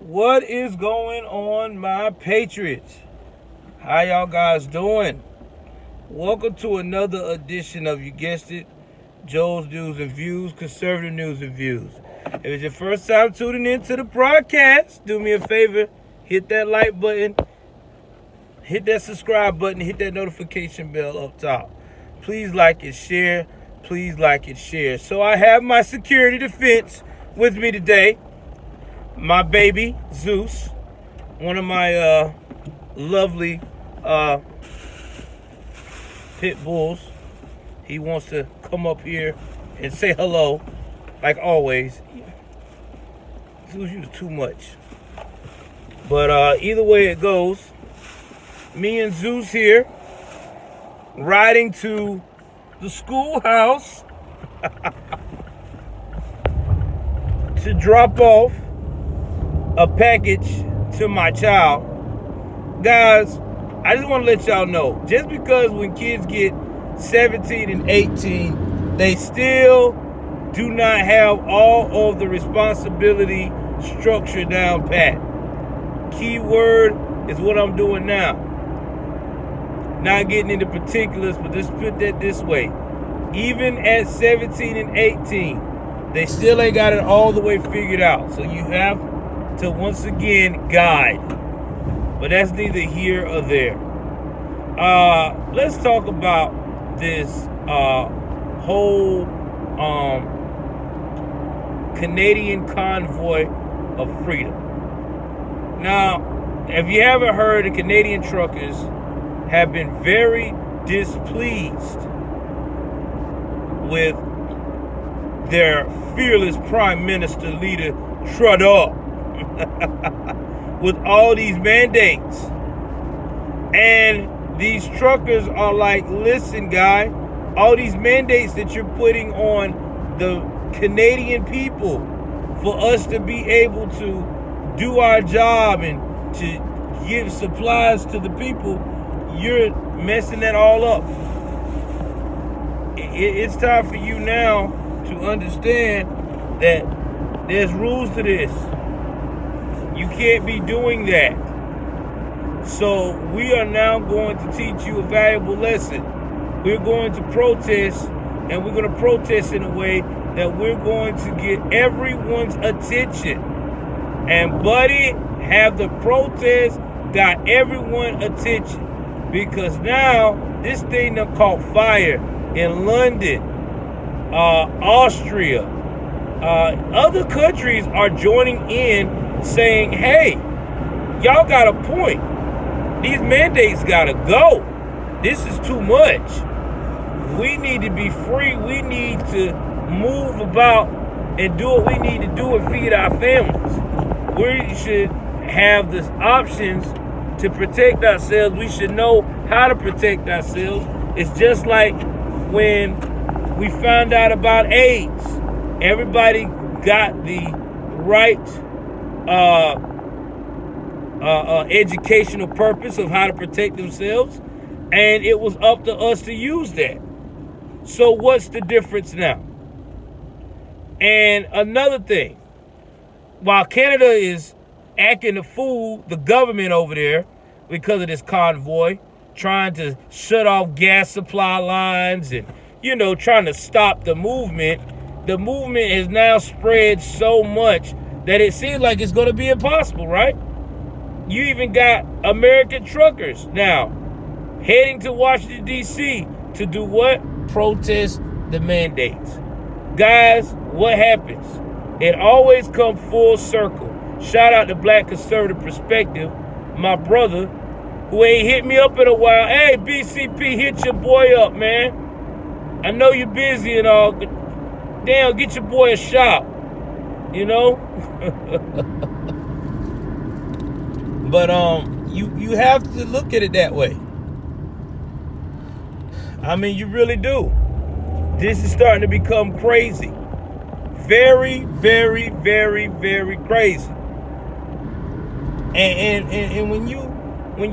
What is going on, my patriots? How y'all guys doing? Welcome to another edition of, you guessed it, Joel's News and Views, conservative news and views. If it's your first time tuning into the broadcast, do me a favor, hit that like button, hit that subscribe button, hit that notification bell up top. Please like and share. Please like and share. So I have my security defense with me today. My baby, Zeus, one of my lovely pit bulls. He wants to come up here and say hello, like always. Zeus, you was too much. But either way it goes, me and Zeus here, riding to the schoolhouse to drop off a package to my child. Guys, I just want to let y'all know, just because when kids get 17 and 18, they still do not have all of the responsibility structure down pat. Key word is what I'm doing now. Not getting into particulars, but let's put that this way. Even at 17 and 18, they still ain't got it all the way figured out. So you have to once again guide. But that's neither here or there. Let's talk about this whole Canadian Convoy of Freedom. Now, if you haven't heard, the Canadian truckers have been very displeased with their fearless Prime Minister leader Trudeau with all these mandates. And these truckers are like, listen, guy, all these mandates that you're putting on the Canadian people for us to be able to do our job and to give supplies to the people, you're messing that all up. It's time for you now to understand that there's rules to this. You can't be doing that. So we are now going to teach you a valuable lesson. We're going to protest, and we're going to protest in a way that we're going to get everyone's attention. And buddy, have the protest got everyone's attention, because now this thing done caught fire in London, Austria. Other countries are joining in, saying, hey, y'all got a point. These mandates gotta go. This is too much. We need to be free. We need to move about and do what we need to do and feed our families. We should have the options to protect ourselves. We should know how to protect ourselves. It's just like when we found out about AIDS. Everybody got the right educational purpose of how to protect themselves, and it was up to us to use that. So what's the difference now? And another thing, while Canada is acting a fool, the government over there, because of this convoy, trying to shut off gas supply lines and, trying to stop the movement has now spread so much that it seems like it's going to be impossible, right? You even got American truckers now heading to Washington, D.C. to do what? Protest the mandates. Guys, what happens? It always comes full circle. Shout out to Black Conservative Perspective, my brother, who ain't hit me up in a while. Hey, BCP, hit your boy up, man. I know you're busy and all, but damn, get your boy a shot, But you have to look at it that way. I mean, you really do. This is starting to become crazy. Very, very, very, very crazy. And when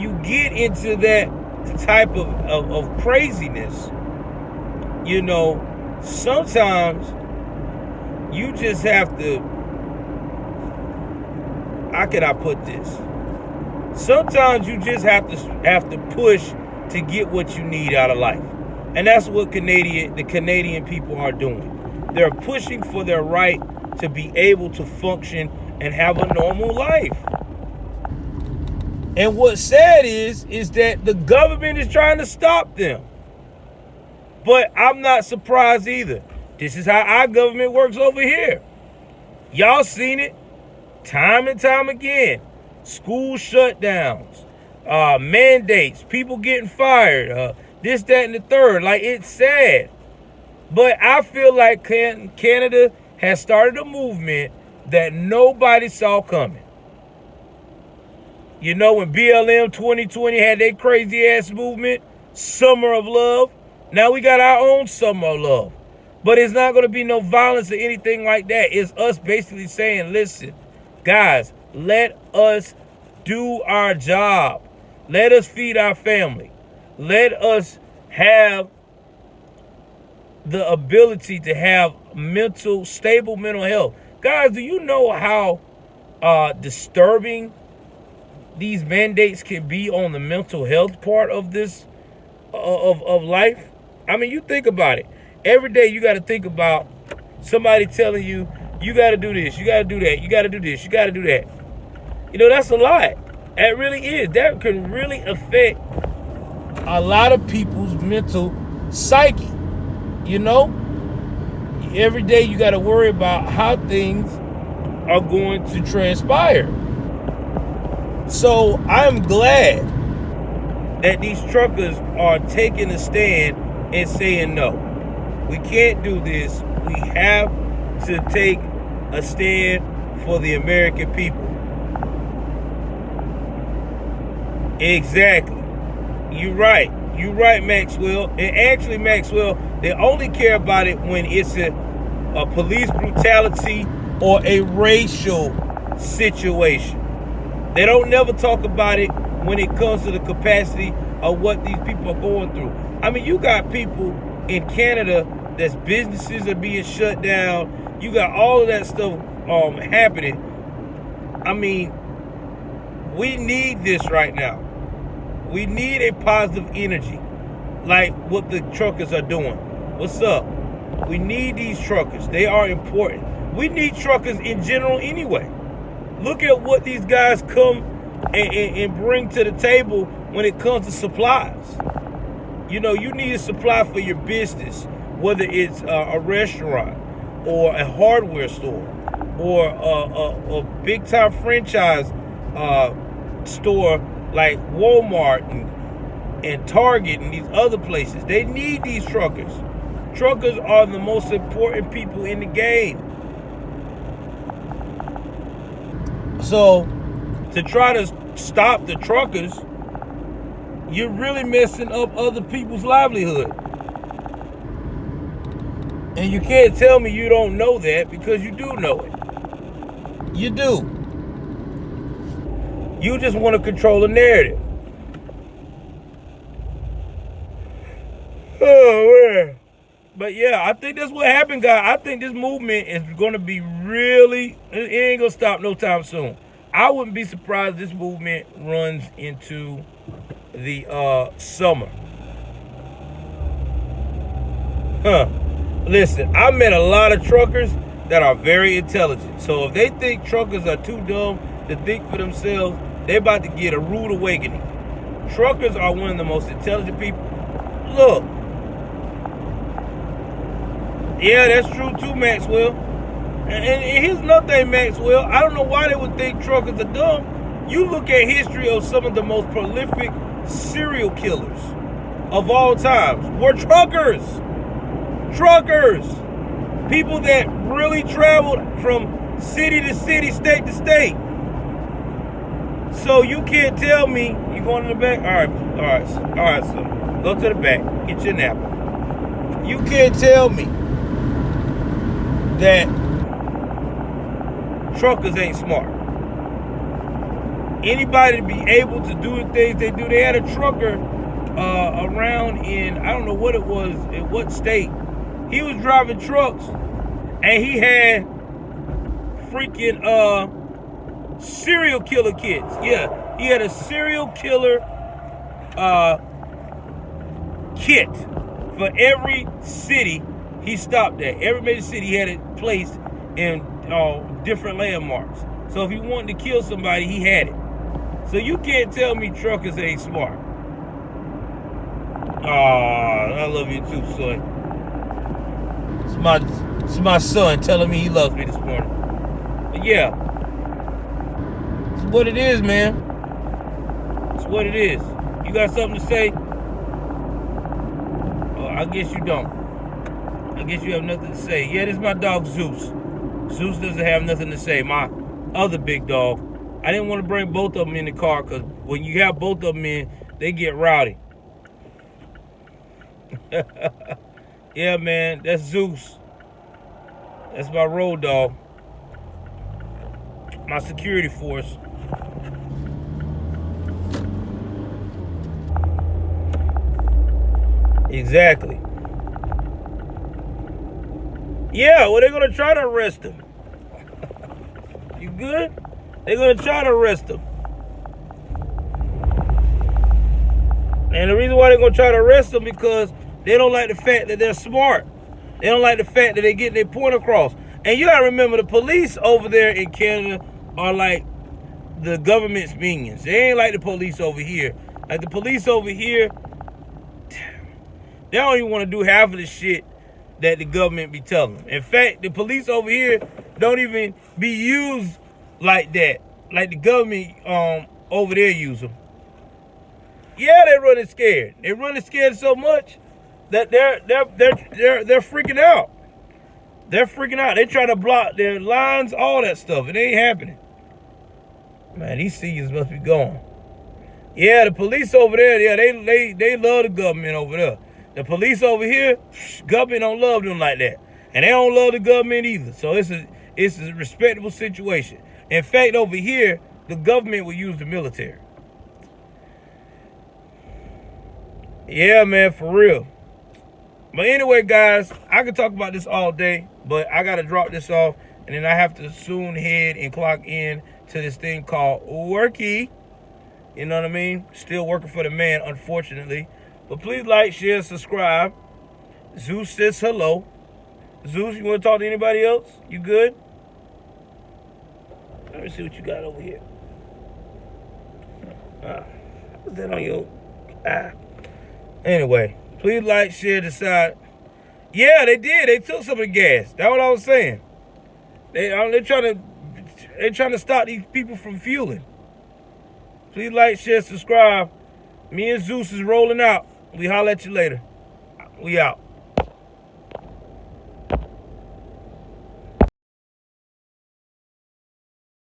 you get into that type of craziness, sometimes you just have to how can I put this? Sometimes you just have to push to get what you need out of life. And that's what the Canadian people are doing. They're pushing for their right to be able to function and have a normal life. And what's sad is that the government is trying to stop them. But I'm not surprised either. This is how our government works over here. Y'all seen it time and time again. School shutdowns, mandates, people getting fired, this, that, and the third. Like, it's sad. But I feel like Canada has started a movement that nobody saw coming. You know, when BLM 2020 had their crazy ass movement, Summer of Love, now we got our own Summer of Love. But it's not going to be no violence or anything like that. It's us basically saying, listen, guys, let us do our job. Let us feed our family. Let us have the ability to have stable mental health. Guys, do you know how disturbing these mandates can be on the mental health part of this, of life? I mean, you think about it. Every day you got to think about somebody telling you, you got to do this, you got to do that, you got to do this, you got to do that. You know, that's a lot. That really is. That can really affect a lot of people's mental psyche. You know, every day you got to worry about how things are going to transpire. So I'm glad that these truckers are taking a stand and saying no. We can't do this. We have to take a stand for the American people. Exactly. You're right. You're right, Maxwell. And actually, Maxwell, they only care about it when it's a police brutality or a racial situation. They don't never talk about it when it comes to the capacity of what these people are going through. I mean, you got people in Canada that's businesses are being shut down. You got all of that stuff happening. I mean, we need this right now. We need a positive energy like what the truckers are doing. What's up? We need these truckers. They are important. We need truckers in general anyway. Look at what these guys come and bring to the table when it comes to supplies. You know, you need a supply for your business, whether it's a restaurant or a hardware store or a big-time franchise store like Walmart and Target and these other places. They need these truckers. Truckers are the most important people in the game. So to try to stop the truckers, you're really messing up other people's livelihood. And you can't tell me you don't know that, because you do know it. You do. You just want to control the narrative. Oh, man. But yeah, I think that's what happened, guys. I think this movement is going to be really, it ain't going to stop no time soon. I wouldn't be surprised if this movement runs into the summer. Listen, I met a lot of truckers that are very intelligent. So if they think truckers are too dumb to think for themselves, they're about to get a rude awakening. Truckers are one of the most intelligent people. Look. Yeah, that's true too, Maxwell. And here's another thing, Maxwell. I don't know why they would think truckers are dumb. You look at history of some of the most prolific serial killers of all times were truckers. Truckers. People that really traveled from city to city, state to state. So you can't tell me you going in the back. All right, so go to the back, get your nap. You can't tell me that truckers ain't smart. Anybody to be able to do the things they do. They had a trucker around in, I don't know what it was, in what state. He was driving trucks and he had freaking Serial killer kids. Yeah, he had a serial killer kit for every city he stopped at. Every major city he had it placed in different landmarks. So if he wanted to kill somebody, he had it. So you can't tell me truckers ain't smart. I love you too, son. It's my son telling me he loves me this morning. But yeah, it's what it is, man. It's what it is. You got something to say? Oh, I guess you don't. I guess you have nothing to say. Yeah, this is my dog Zeus. Zeus doesn't have nothing to say. My other big dog. I didn't want to bring both of them in the car because when you have both of them in, they get rowdy. Yeah, man, that's Zeus. That's my road dog. My security force. Exactly. Yeah, well, they're going to try to arrest him. You good? They're going to try to arrest him. And the reason why they're going to try to arrest him because they don't like the fact that they're smart. They don't like the fact that they get their point across. And you got to remember, the police over there in Canada are like the government's minions. They ain't like the police over here. Like the police over here, they don't even want to do half of the shit that the government be telling them. In fact, the police over here don't even be used like that. Like the government over there use them. Yeah, they're running scared. They're running scared so much that they're freaking out. They're freaking out. They try to block their lines, all that stuff. It ain't happening. Man, these seniors must be gone. Yeah, the police over there, yeah, they love the government over there. The police over here, government don't love them like that. And they don't love the government either. So it's a respectable situation. In fact, over here, the government will use the military. Yeah, man, for real. But anyway, guys, I could talk about this all day, but I got to drop this off, and then I have to soon head and clock in to this thing called worky. You know what I mean? Still working for the man, unfortunately. But please like, share, subscribe. Zeus says hello. Zeus, you want to talk to anybody else? You good? Let me see what you got over here. What's that on your... Anyway, please like, share, decide. Yeah, they did. They took some of the gas. That's what I was saying. They're trying to stop these people from fueling. Please like, share, subscribe. Me and Zeus is rolling out. We holler at you later. We out.